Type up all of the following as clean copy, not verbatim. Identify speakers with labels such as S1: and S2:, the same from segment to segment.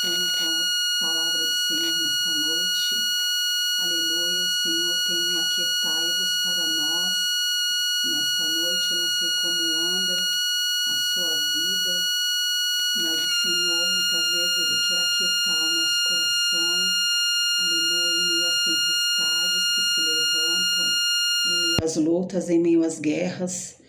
S1: meditação na palavra do Senhor nesta noite. Aleluia, o Senhor tem um aquietai-vos para nós nesta noite. Eu não sei como anda a sua vida, mas o Senhor muitas vezes Ele quer aquietar o nosso coração. Aleluia, em meio às tempestades que se levantam, em meio às lutas, em meio às guerras.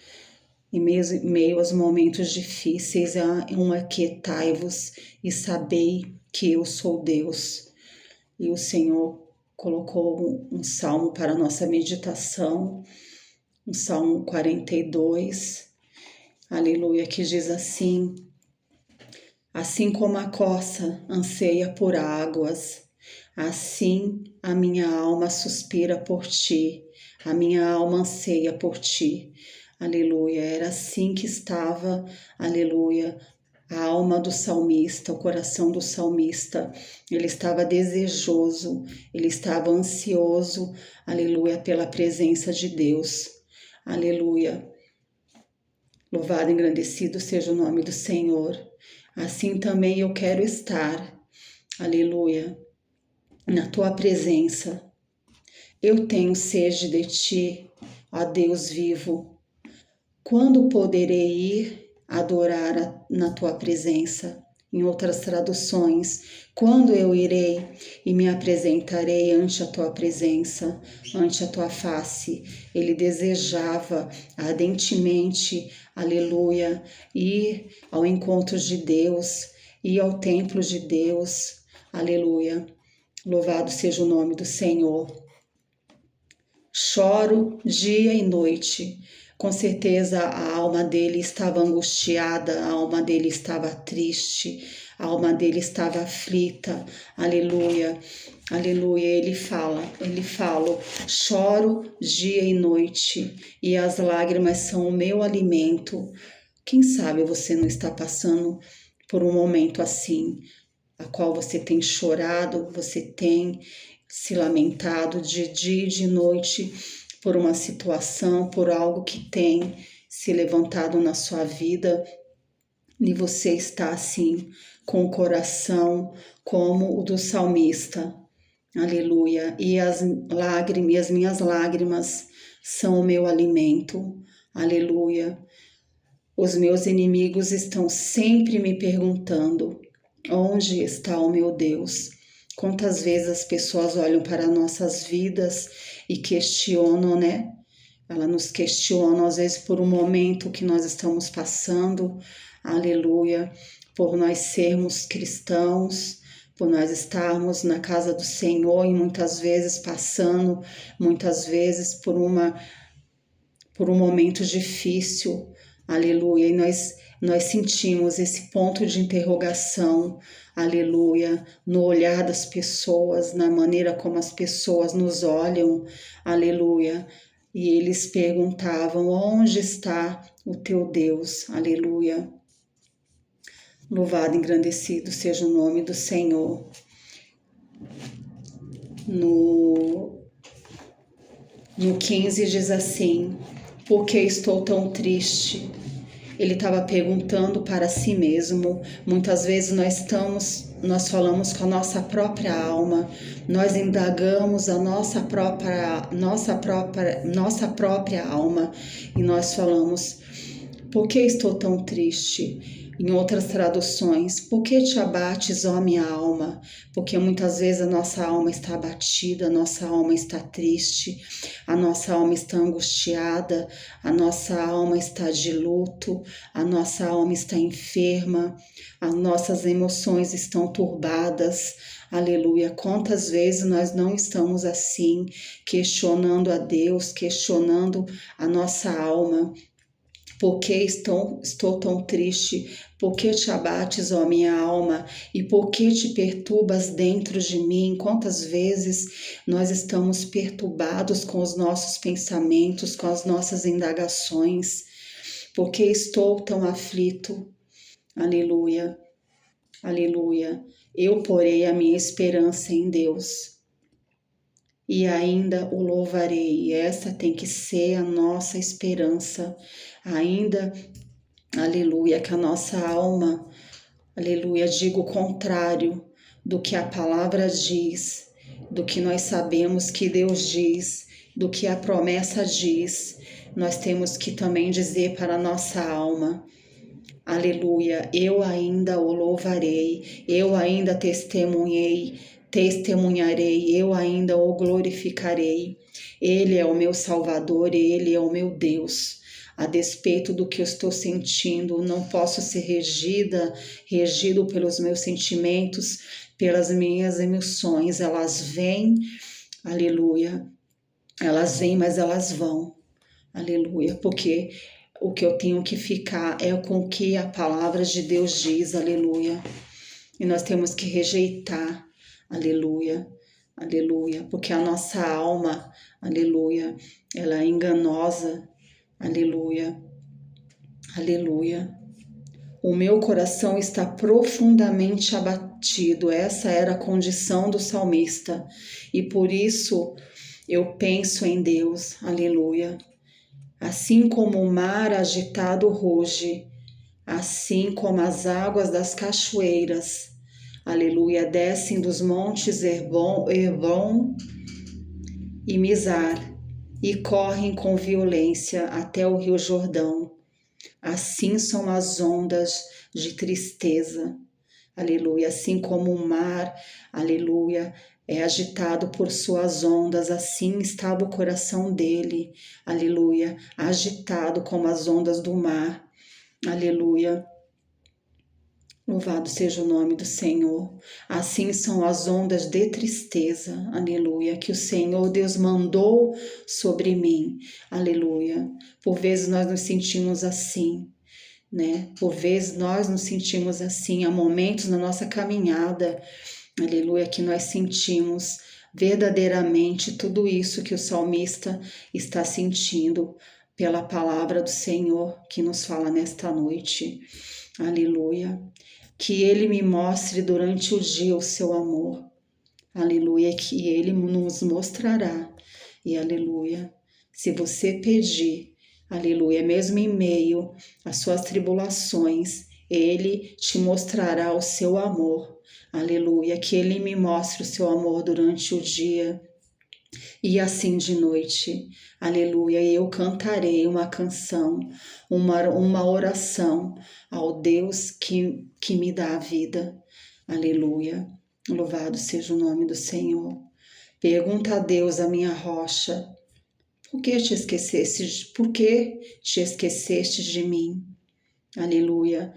S1: Em meio aos momentos difíceis, aquietai-vos e sabei que eu sou Deus. E o Senhor colocou um salmo para a nossa meditação, um salmo 42, aleluia, que diz assim: assim como a corça anseia por águas, assim a minha alma suspira por ti, a minha alma anseia por ti. Aleluia, era assim que estava, aleluia, a alma do salmista, o coração do salmista. Ele estava desejoso, ele estava ansioso, aleluia, pela presença de Deus. Aleluia. Louvado e engrandecido seja o nome do Senhor. Assim também eu quero estar, aleluia, na tua presença. Eu tenho sede de ti, ó Deus vivo. Quando poderei ir adorar na tua presença? Em outras traduções, quando eu irei e me apresentarei ante a tua presença, ante a tua face? Ele desejava ardentemente, aleluia, ir ao encontro de Deus, ir ao templo de Deus, aleluia. Louvado seja o nome do Senhor. Choro dia e noite. Com certeza a alma dele estava angustiada, a alma dele estava triste, a alma dele estava aflita. Aleluia, aleluia. Ele fala, choro dia e noite e as lágrimas são o meu alimento. Quem sabe você não está passando por um momento assim, a qual você tem chorado, você tem se lamentado de dia e de noite por uma situação, por algo que tem se levantado na sua vida, e você está assim, com o coração como o do salmista. Aleluia. E as minhas lágrimas são o meu alimento. Aleluia. Os meus inimigos estão sempre me perguntando: onde está o meu Deus? Quantas vezes as pessoas olham para nossas vidas e questionam, né? Elas nos questionam, às vezes, por um momento que nós estamos passando, aleluia, por nós sermos cristãos, por nós estarmos na casa do Senhor e muitas vezes passando, muitas vezes por um momento difícil, aleluia, e nós sentimos esse ponto de interrogação, aleluia, no olhar das pessoas, na maneira como as pessoas nos olham, aleluia, e eles perguntavam: onde está o teu Deus, aleluia. Louvado e engrandecido seja o nome do Senhor. No 15 diz assim: por que estou tão triste? Ele estava perguntando para si mesmo. Muitas vezes nós falamos com a nossa própria alma, nós indagamos a nossa própria alma e nós falamos: por que estou tão triste? Em outras traduções, por que te abates, ó minha alma? Porque muitas vezes a nossa alma está abatida, a nossa alma está triste, a nossa alma está angustiada, a nossa alma está de luto, a nossa alma está enferma, as nossas emoções estão turbadas. Aleluia. Quantas vezes nós não estamos assim, questionando a Deus, questionando a nossa alma? Por que estou tão triste? Por que te abates, ó minha alma? E por que te perturbas dentro de mim? Quantas vezes nós estamos perturbados com os nossos pensamentos, com as nossas indagações? Por que estou tão aflito? Aleluia, aleluia. Eu porei a minha esperança em Deus e ainda o louvarei. E essa tem que ser a nossa esperança. Ainda, aleluia, que a nossa alma aleluia, diga o contrário do que a palavra diz, do que nós sabemos que Deus diz, do que a promessa diz, nós temos que também dizer para a nossa alma, aleluia, eu ainda o louvarei, eu ainda testemunharei, eu ainda o glorificarei. Ele é o meu Salvador, Ele é o meu Deus. A despeito do que eu estou sentindo, não posso ser regido pelos meus sentimentos, pelas minhas emoções. Elas vêm, aleluia, elas vêm, mas elas vão, aleluia, porque o que eu tenho que ficar é com o que a palavra de Deus diz, aleluia. E nós temos que rejeitar, aleluia, aleluia, porque a nossa alma, aleluia, ela é enganosa, aleluia, aleluia. O meu coração está profundamente abatido, essa era a condição do salmista, e por isso eu penso em Deus, aleluia. Assim como o mar agitado ruge, assim como as águas das cachoeiras, aleluia, descem dos montes Hermon e Mizar e correm com violência até o rio Jordão. Assim são as ondas de tristeza, aleluia, assim como o mar, aleluia, é agitado por suas ondas, assim estava o coração dele, aleluia, agitado como as ondas do mar, aleluia. Louvado seja o nome do Senhor. Assim são as ondas de tristeza, aleluia, que o Senhor Deus mandou sobre mim, aleluia. Por vezes nós nos sentimos assim, né? Por vezes nós nos sentimos assim, há momentos na nossa caminhada, aleluia, que nós sentimos verdadeiramente tudo isso que o salmista está sentindo pela palavra do Senhor que nos fala nesta noite, aleluia. Que Ele me mostre durante o dia o seu amor, aleluia, que Ele nos mostrará, e aleluia, se você pedir, aleluia, mesmo em meio às suas tribulações, Ele te mostrará o seu amor, aleluia, que Ele me mostre o seu amor durante o dia, e assim de noite, aleluia, eu cantarei uma canção, uma oração ao Deus que me dá a vida, aleluia, louvado seja o nome do Senhor. Pergunta a Deus, a minha rocha, por que te esqueceste de mim? Aleluia.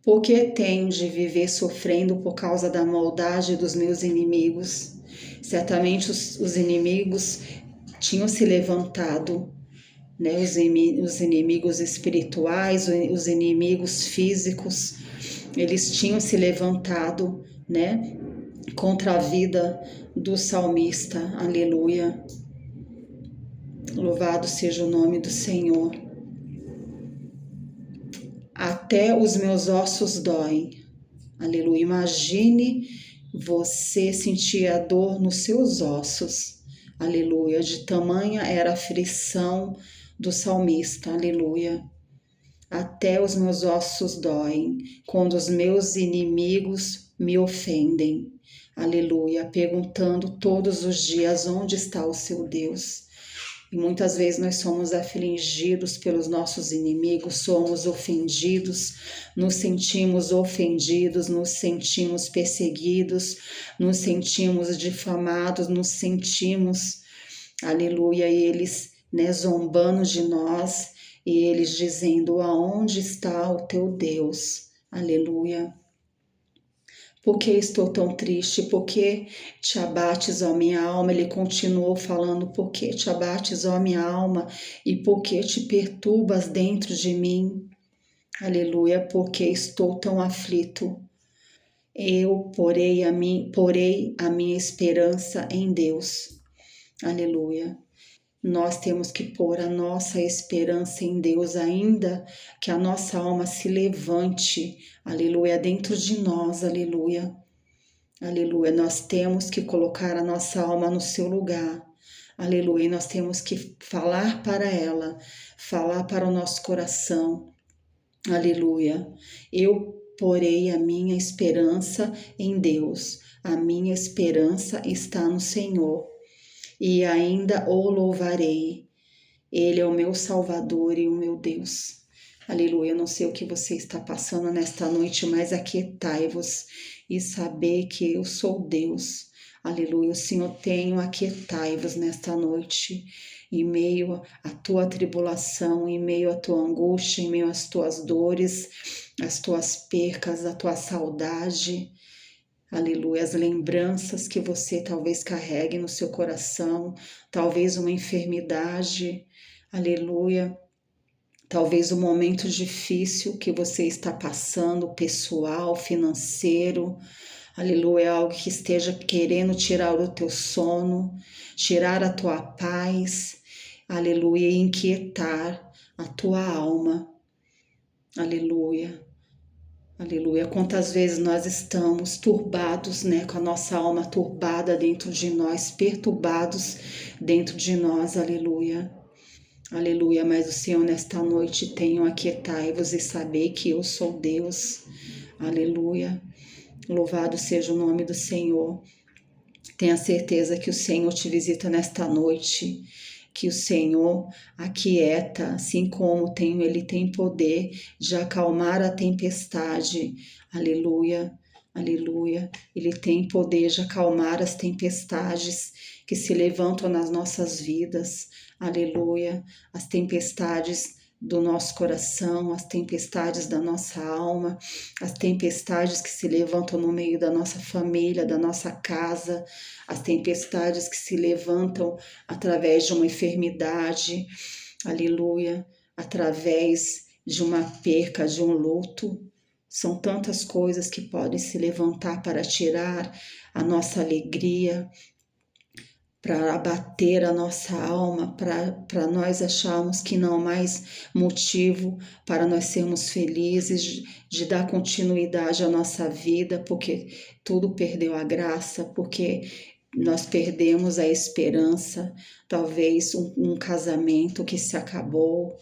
S1: Por que tenho de viver sofrendo por causa da maldade dos meus inimigos? Certamente os inimigos tinham se levantado, né? Os inimigos espirituais, os inimigos físicos, eles tinham se levantado, né? Contra a vida do salmista, aleluia. Louvado seja o nome do Senhor. Até os meus ossos doem, aleluia. Imagine você sentir a dor nos seus ossos, aleluia, de tamanha era a aflição do salmista, aleluia. Até os meus ossos doem, quando os meus inimigos me ofendem, aleluia, perguntando todos os dias onde está o seu Deus. E muitas vezes nós somos afligidos pelos nossos inimigos, somos ofendidos, nos sentimos ofendidos, nos sentimos perseguidos, nos sentimos difamados, nos sentimos, aleluia, eles, né, zombando de nós e eles dizendo, aonde está o teu Deus, aleluia. Por que estou tão triste? Por que te abates, ó minha alma? Ele continuou falando, por que te abates, ó minha alma? E por que te perturbas dentro de mim? Aleluia, porque estou tão aflito. Eu porei a minha esperança em Deus. Aleluia. Nós temos que pôr a nossa esperança em Deus, ainda que a nossa alma se levante, aleluia, dentro de nós, aleluia, aleluia. Nós temos que colocar a nossa alma no seu lugar, aleluia. Nós temos que falar para ela, falar para o nosso coração, aleluia. Eu porei a minha esperança em Deus. A minha esperança está no Senhor e ainda o louvarei. Ele é o meu Salvador e o meu Deus. Aleluia. Eu não sei o que você está passando nesta noite, mas aquietai-vos e saber que eu sou Deus. Aleluia. O Senhor tenho aquietai-vos nesta noite, em meio à tua tribulação, em meio à tua angústia, em meio às tuas dores, às tuas percas, à tua saudade. Aleluia, as lembranças que você talvez carregue no seu coração, talvez uma enfermidade, aleluia, talvez um momento difícil que você está passando, pessoal, financeiro, aleluia, algo que esteja querendo tirar o teu sono, tirar a tua paz, aleluia, e inquietar a tua alma, aleluia. Aleluia. Quantas vezes nós estamos turbados, né, com a nossa alma turbada dentro de nós, perturbados dentro de nós, aleluia. Aleluia, mas o Senhor nesta noite tenho aquietai-vos e saber que eu sou Deus. Aleluia. Louvado seja o nome do Senhor. Tenha certeza que o Senhor te visita nesta noite, que o Senhor aquieta, assim como Ele tem poder de acalmar a tempestade. Aleluia, aleluia. Ele tem poder de acalmar as tempestades que se levantam nas nossas vidas. Aleluia. As tempestades do nosso coração, as tempestades da nossa alma, as tempestades que se levantam no meio da nossa família, da nossa casa, as tempestades que se levantam através de uma enfermidade, aleluia, através de uma perca, de um luto. São tantas coisas que podem se levantar para tirar a nossa alegria, para abater a nossa alma, para nós acharmos que não há mais motivo para nós sermos felizes, de dar continuidade à nossa vida, porque tudo perdeu a graça, porque nós perdemos a esperança, talvez um casamento que se acabou,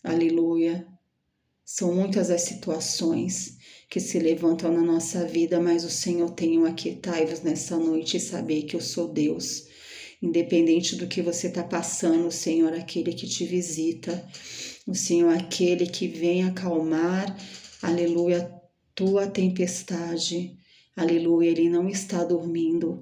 S1: aleluia. São muitas as situações que se levantam na nossa vida, mas o Senhor tem aquietai-vos nessa noite e saber que eu sou Deus. Independente do que você está passando, o Senhor é aquele que te visita, o Senhor é aquele que vem acalmar, aleluia, tua tempestade, aleluia, Ele não está dormindo.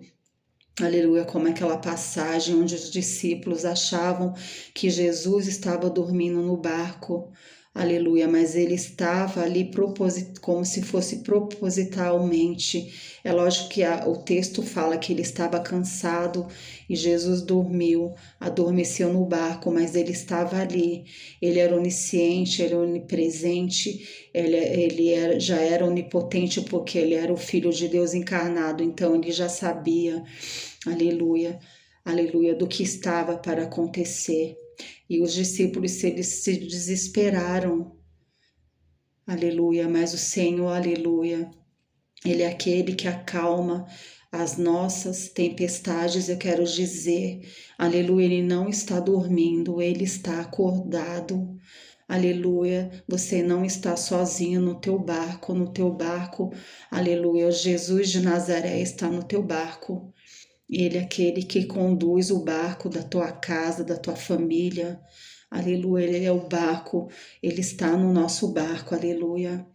S1: Aleluia, como aquela passagem onde os discípulos achavam que Jesus estava dormindo no barco. Aleluia, mas ele estava ali como se fosse propositalmente. É lógico que o texto fala que ele estava cansado e Jesus dormiu, adormeceu no barco, mas ele estava ali. Ele era onisciente, ele era onipresente, já era onipotente porque ele era o Filho de Deus encarnado, então ele já sabia, aleluia, aleluia, do que estava para acontecer. E os discípulos eles se desesperaram, aleluia, mas o Senhor, aleluia, Ele é aquele que acalma as nossas tempestades, eu quero dizer, aleluia, Ele não está dormindo, Ele está acordado, aleluia, você não está sozinho no teu barco, aleluia, Jesus de Nazaré está no teu barco, Ele é aquele que conduz o barco da tua casa, da tua família. Aleluia, Ele é o barco, Ele está no nosso barco, aleluia.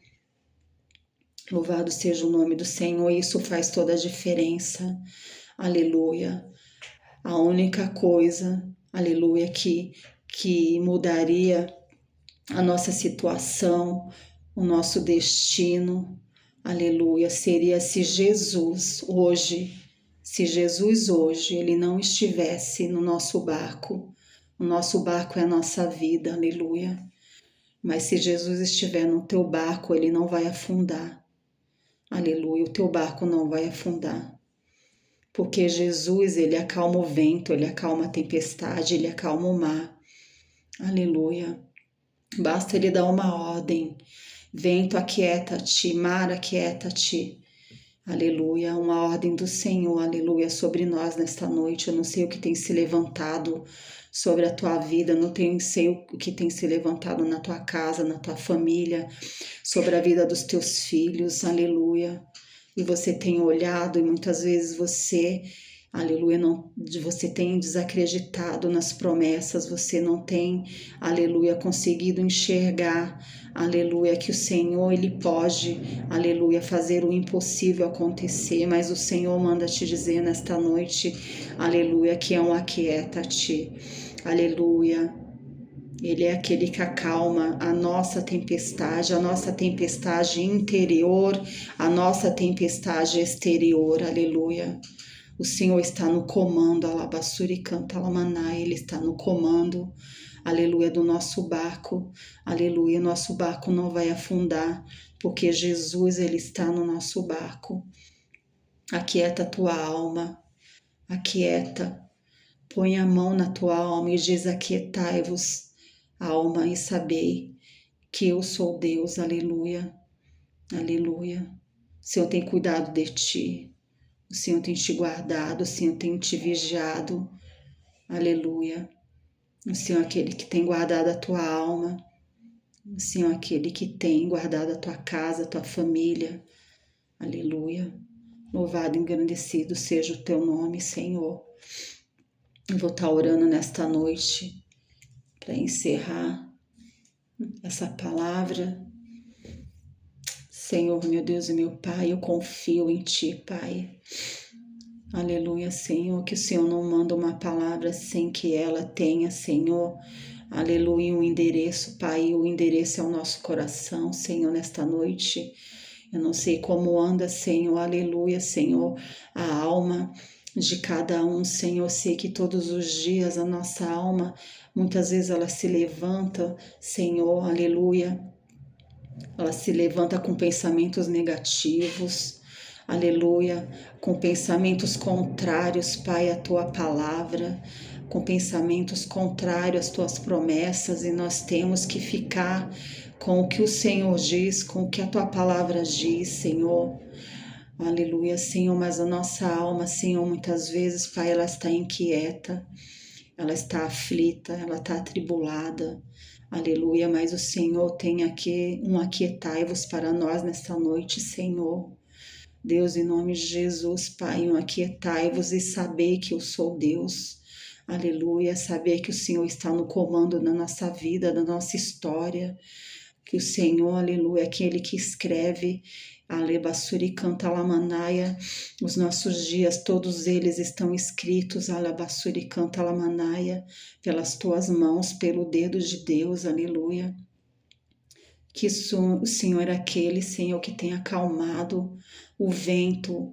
S1: Louvado seja o nome do Senhor, isso faz toda a diferença. Aleluia. A única coisa, aleluia, que mudaria a nossa situação, o nosso destino, aleluia, seria se Jesus hoje ele não estivesse no nosso barco, o nosso barco é a nossa vida, aleluia. Mas se Jesus estiver no teu barco, ele não vai afundar, aleluia, o teu barco não vai afundar. Porque Jesus, ele acalma o vento, ele acalma a tempestade, ele acalma o mar, aleluia. Basta ele dar uma ordem, vento aquieta-te, mar aquieta-te, aleluia, uma ordem do Senhor, aleluia, sobre nós nesta noite. Eu não sei o que tem se levantado sobre a tua vida, não sei o que tem se levantado na tua casa, na tua família, sobre a vida dos teus filhos, aleluia. E você tem olhado e muitas vezes você, aleluia, você tem desacreditado nas promessas, você não tem, aleluia, conseguido enxergar, aleluia, que o Senhor, Ele pode, aleluia, fazer o impossível acontecer, mas o Senhor manda te dizer nesta noite, aleluia, que é um aquieta-te, aleluia. Ele é aquele que acalma a nossa tempestade interior, a nossa tempestade exterior, aleluia. O Senhor está no comando, alabassuri canta alamanai, Ele está no comando, aleluia, do nosso barco, aleluia, nosso barco não vai afundar, porque Jesus, Ele está no nosso barco. Aquieta a tua alma, aquieta, põe a mão na tua alma e diz: aquietai-vos, alma, e sabei que eu sou Deus, aleluia, aleluia. O Senhor tem cuidado de ti, o Senhor tem te guardado, o Senhor tem te vigiado, aleluia. O Senhor é aquele que tem guardado a tua alma, o Senhor é aquele que tem guardado a tua casa, a tua família, aleluia. Louvado e engrandecido seja o teu nome, Senhor. Eu vou estar orando nesta noite para encerrar essa palavra. Senhor, meu Deus e meu Pai, eu confio em Ti, Pai. Aleluia, Senhor, que o Senhor não manda uma palavra sem que ela tenha, Senhor, aleluia, um endereço, Pai, o endereço é o nosso coração, Senhor, nesta noite. Eu não sei como anda, Senhor, aleluia, Senhor, a alma de cada um, Senhor, sei que todos os dias a nossa alma, muitas vezes ela se levanta, Senhor, aleluia, ela se levanta com pensamentos negativos, aleluia, com pensamentos contrários, Pai, à tua palavra, com pensamentos contrários às tuas promessas, e nós temos que ficar com o que o Senhor diz, com o que a tua palavra diz, Senhor. Aleluia, Senhor, mas a nossa alma, Senhor, muitas vezes, Pai, ela está inquieta, ela está aflita, ela está atribulada. Aleluia, mas o Senhor tem aqui um aquietai-vos para nós nesta noite, Senhor. Deus, em nome de Jesus, Pai, um aquietai-vos e saber que eu sou Deus. Aleluia, saber que o Senhor está no comando da nossa vida, da nossa história. Que o Senhor, aleluia, é aquele que escreve, Alebassuri canta Lamanaia, os nossos dias, todos eles estão escritos, Alabassuri canta Lamanaia, pelas tuas mãos, pelo dedo de Deus, aleluia. Que o Senhor é aquele, Senhor, que tem acalmado o vento,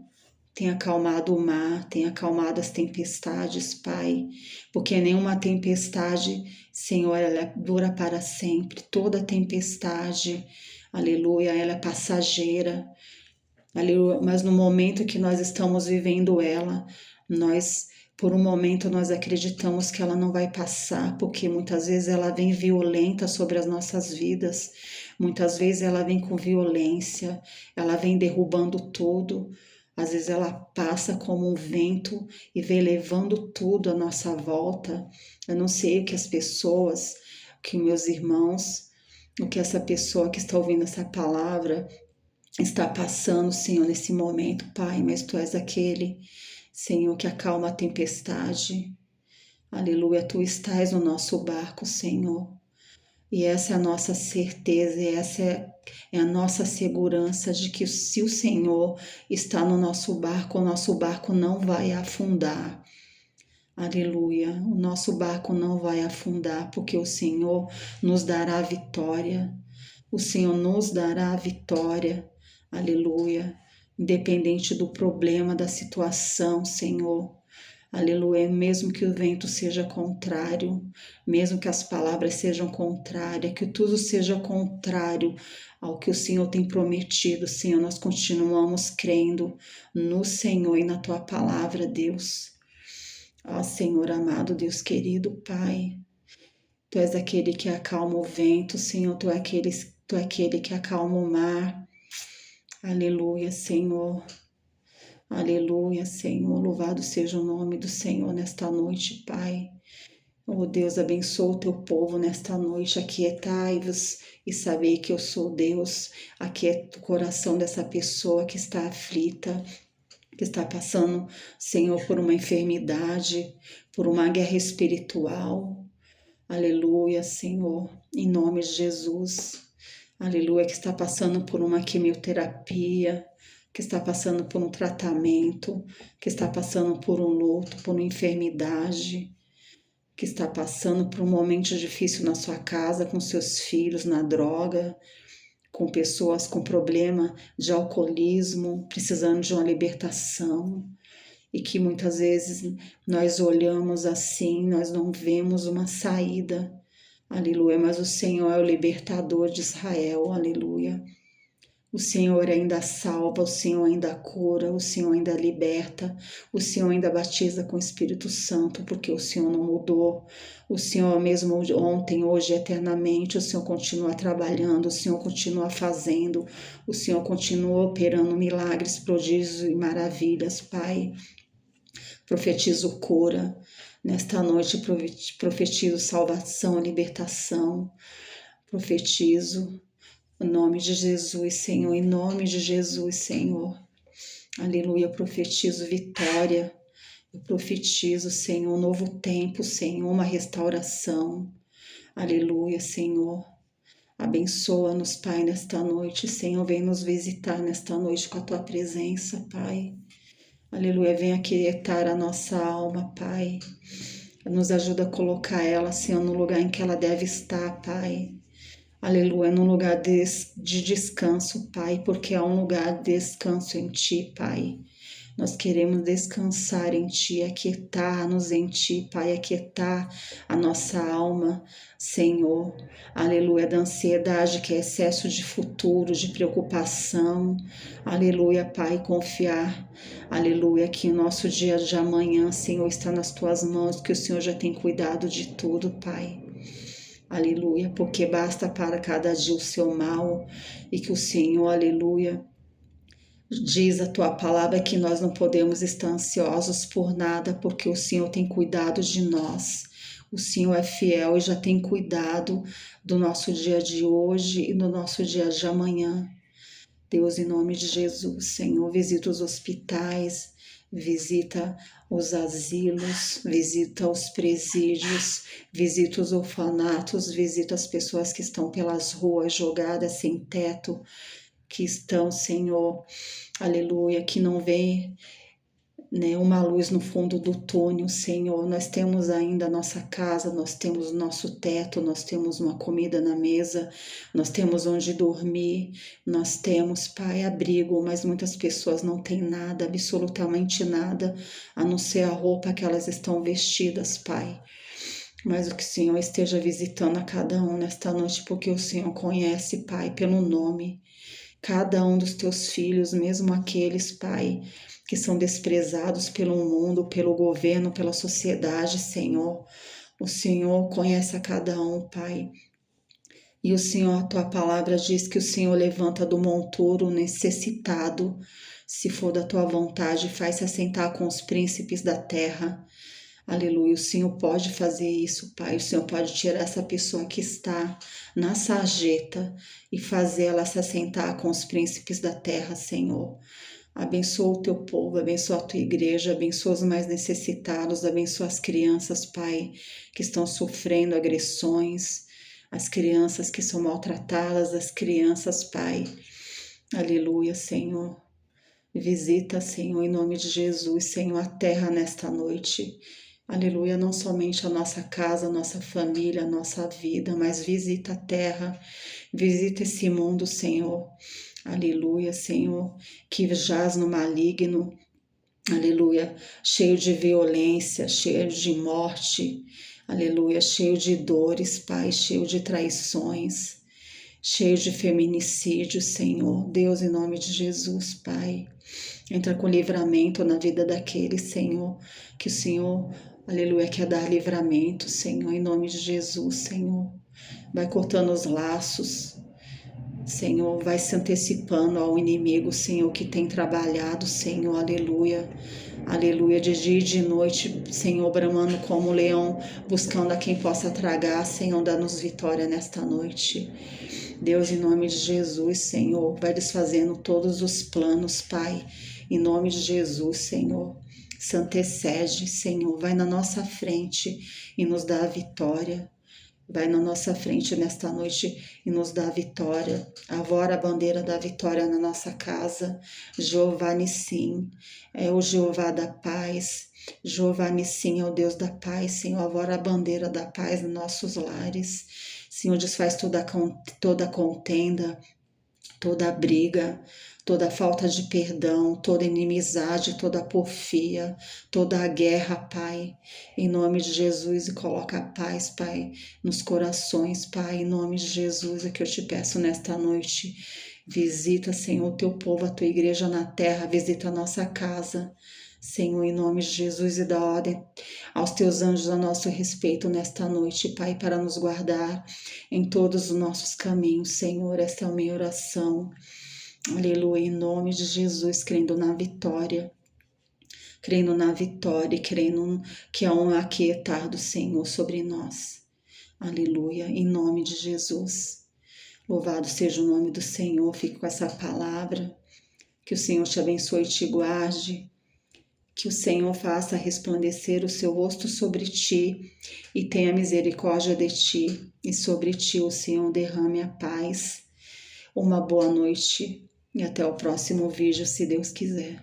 S1: tem acalmado o mar, tem acalmado as tempestades, Pai, porque nenhuma tempestade, Senhor, ela dura para sempre, toda tempestade, aleluia, ela é passageira, aleluia, mas no momento que nós estamos vivendo ela, por um momento nós acreditamos que ela não vai passar, porque muitas vezes ela vem violenta sobre as nossas vidas, muitas vezes ela vem com violência, ela vem derrubando tudo, às vezes ela passa como um vento e vem levando tudo à nossa volta. Eu não sei o que as pessoas, o que meus irmãos, o que essa pessoa que está ouvindo essa palavra está passando, Senhor, nesse momento, Pai, mas Tu és aquele, Senhor, que acalma a tempestade. Aleluia, Tu estás no nosso barco, Senhor. E essa é a nossa certeza, e essa é a nossa segurança de que se o Senhor está no nosso barco, o nosso barco não vai afundar. Aleluia, o nosso barco não vai afundar, porque o Senhor nos dará a vitória. O Senhor nos dará a vitória. Aleluia, independente do problema, da situação, Senhor. Aleluia, mesmo que o vento seja contrário, mesmo que as palavras sejam contrárias, que tudo seja contrário ao que o Senhor tem prometido, Senhor, nós continuamos crendo no Senhor e na Tua palavra, Deus. Ó Senhor amado, Deus querido, Pai, Tu és aquele que acalma o vento, Senhor, Tu é aquele que acalma o mar. Aleluia, Senhor. Aleluia, Senhor. Louvado seja o nome do Senhor nesta noite, Pai. Oh Deus, abençoa o teu povo nesta noite. Aquietai-vos e sabei que eu sou Deus. Aquieta o coração dessa pessoa que está aflita, que está passando, Senhor, por uma enfermidade, por uma guerra espiritual. Aleluia, Senhor, em nome de Jesus. Aleluia, que está passando por uma quimioterapia, que está passando por um tratamento, que está passando por um luto, por uma enfermidade, que está passando por um momento difícil na sua casa, com seus filhos, na droga, com pessoas com problema de alcoolismo, precisando de uma libertação, e que muitas vezes nós olhamos assim, nós não vemos uma saída. Aleluia, mas o Senhor é o libertador de Israel, aleluia. O Senhor ainda salva, o Senhor ainda cura, o Senhor ainda liberta, o Senhor ainda batiza com o Espírito Santo, porque o Senhor não mudou. O Senhor mesmo ontem, hoje, eternamente, o Senhor continua trabalhando, o Senhor continua fazendo, o Senhor continua operando milagres, prodígios e maravilhas, Pai. Profetizo cura. Nesta noite profetizo salvação, libertação. Profetizo em nome de Jesus, Senhor, em nome de Jesus, Senhor. Aleluia, eu profetizo vitória. Eu profetizo, Senhor, um novo tempo, Senhor, uma restauração. Aleluia, Senhor. Abençoa-nos, Pai, nesta noite. Senhor, vem nos visitar nesta noite com a Tua presença, Pai. Aleluia, vem aquietar a nossa alma, Pai. Nos ajuda a colocar ela, Senhor, no lugar em que ela deve estar, Pai. Aleluia, num lugar de descanso, Pai, porque há um lugar de descanso em Ti, Pai. Nós queremos descansar em Ti, aquietar-nos em Ti, Pai, aquietar a nossa alma, Senhor. Aleluia, da ansiedade que é excesso de futuro, de preocupação. Aleluia, Pai, confiar. Aleluia, que o nosso dia de amanhã, Senhor, está nas Tuas mãos, que o Senhor já tem cuidado de tudo, Pai. Aleluia, porque basta para cada dia o seu mal e que o Senhor, aleluia, diz a tua palavra que nós não podemos estar ansiosos por nada, porque o Senhor tem cuidado de nós. O Senhor é fiel e já tem cuidado do nosso dia de hoje e do nosso dia de amanhã. Deus, em nome de Jesus, Senhor, visita os hospitais, visita os asilos, visita os presídios, visita os orfanatos, visita as pessoas que estão pelas ruas jogadas sem teto, que estão, Senhor, aleluia, que não vê, né, uma luz no fundo do túnel, Senhor. Nós temos ainda a nossa casa, nós temos o nosso teto, nós temos uma comida na mesa, nós temos onde dormir, nós temos, Pai, abrigo, mas muitas pessoas não têm nada, absolutamente nada, a não ser a roupa que elas estão vestidas, Pai. Mas o que o Senhor esteja visitando a cada um nesta noite, porque o Senhor conhece, Pai, pelo nome, cada um dos teus filhos, mesmo aqueles, Pai, que são desprezados pelo mundo, pelo governo, pela sociedade, Senhor. O Senhor conhece a cada um, Pai. E o Senhor, a tua palavra diz que o Senhor levanta do monturo o necessitado. Se for da tua vontade, faz-se assentar com os príncipes da terra. Aleluia, o Senhor pode fazer isso, Pai. O Senhor pode tirar essa pessoa que está na sarjeta e fazer ela se assentar com os príncipes da terra, Senhor. Abençoa o teu povo, abençoa a tua igreja, abençoa os mais necessitados, abençoa as crianças, Pai, que estão sofrendo agressões, as crianças que são maltratadas, as crianças, Pai. Aleluia, Senhor. Visita, Senhor, em nome de Jesus, Senhor, a terra nesta noite. Aleluia, não somente a nossa casa, a nossa família, a nossa vida, mas visita a terra, visita esse mundo, Senhor. Aleluia, Senhor, que jaz no maligno, aleluia, cheio de violência, cheio de morte, aleluia, cheio de dores, Pai, cheio de traições, cheio de feminicídio, Senhor. Deus, em nome de Jesus, Pai, entra com livramento na vida daqueles, Senhor, que o Senhor, aleluia, quer dar livramento, Senhor, em nome de Jesus, Senhor. Vai cortando os laços, Senhor, vai se antecipando ao inimigo, Senhor, que tem trabalhado, Senhor, aleluia. Aleluia, de dia e de noite, Senhor, bramando como leão, buscando a quem possa tragar, Senhor, dá-nos vitória nesta noite. Deus, em nome de Jesus, Senhor, vai desfazendo todos os planos, Pai, em nome de Jesus, Senhor. Se antecede, Senhor, vai na nossa frente e nos dá a vitória. Vai na nossa frente nesta noite e nos dá a vitória. Avora a bandeira da vitória na nossa casa. Jeová Nissim, é o Jeová da paz. Jeová Nissim é o Deus da paz. Senhor, avora a bandeira da paz nos nossos lares. Senhor, desfaz toda contenda, toda briga, toda falta de perdão, toda inimizade, toda porfia, toda a guerra, Pai, em nome de Jesus, e coloca a paz, Pai, nos corações, Pai, em nome de Jesus, é que eu te peço nesta noite. Visita, Senhor, o teu povo, a tua igreja na terra, visita a nossa casa, Senhor, em nome de Jesus, e dá ordem aos teus anjos a nosso respeito nesta noite, Pai, para nos guardar em todos os nossos caminhos, Senhor. Esta é a minha oração. Aleluia, em nome de Jesus, crendo na vitória e crendo que há um aquietar do Senhor sobre nós. Aleluia, em nome de Jesus. Louvado seja o nome do Senhor. Fique com essa palavra. Que o Senhor te abençoe e te guarde. Que o Senhor faça resplandecer o seu rosto sobre ti e tenha misericórdia de ti. E sobre ti o Senhor derrame a paz. Uma boa noite e até o próximo vídeo, se Deus quiser.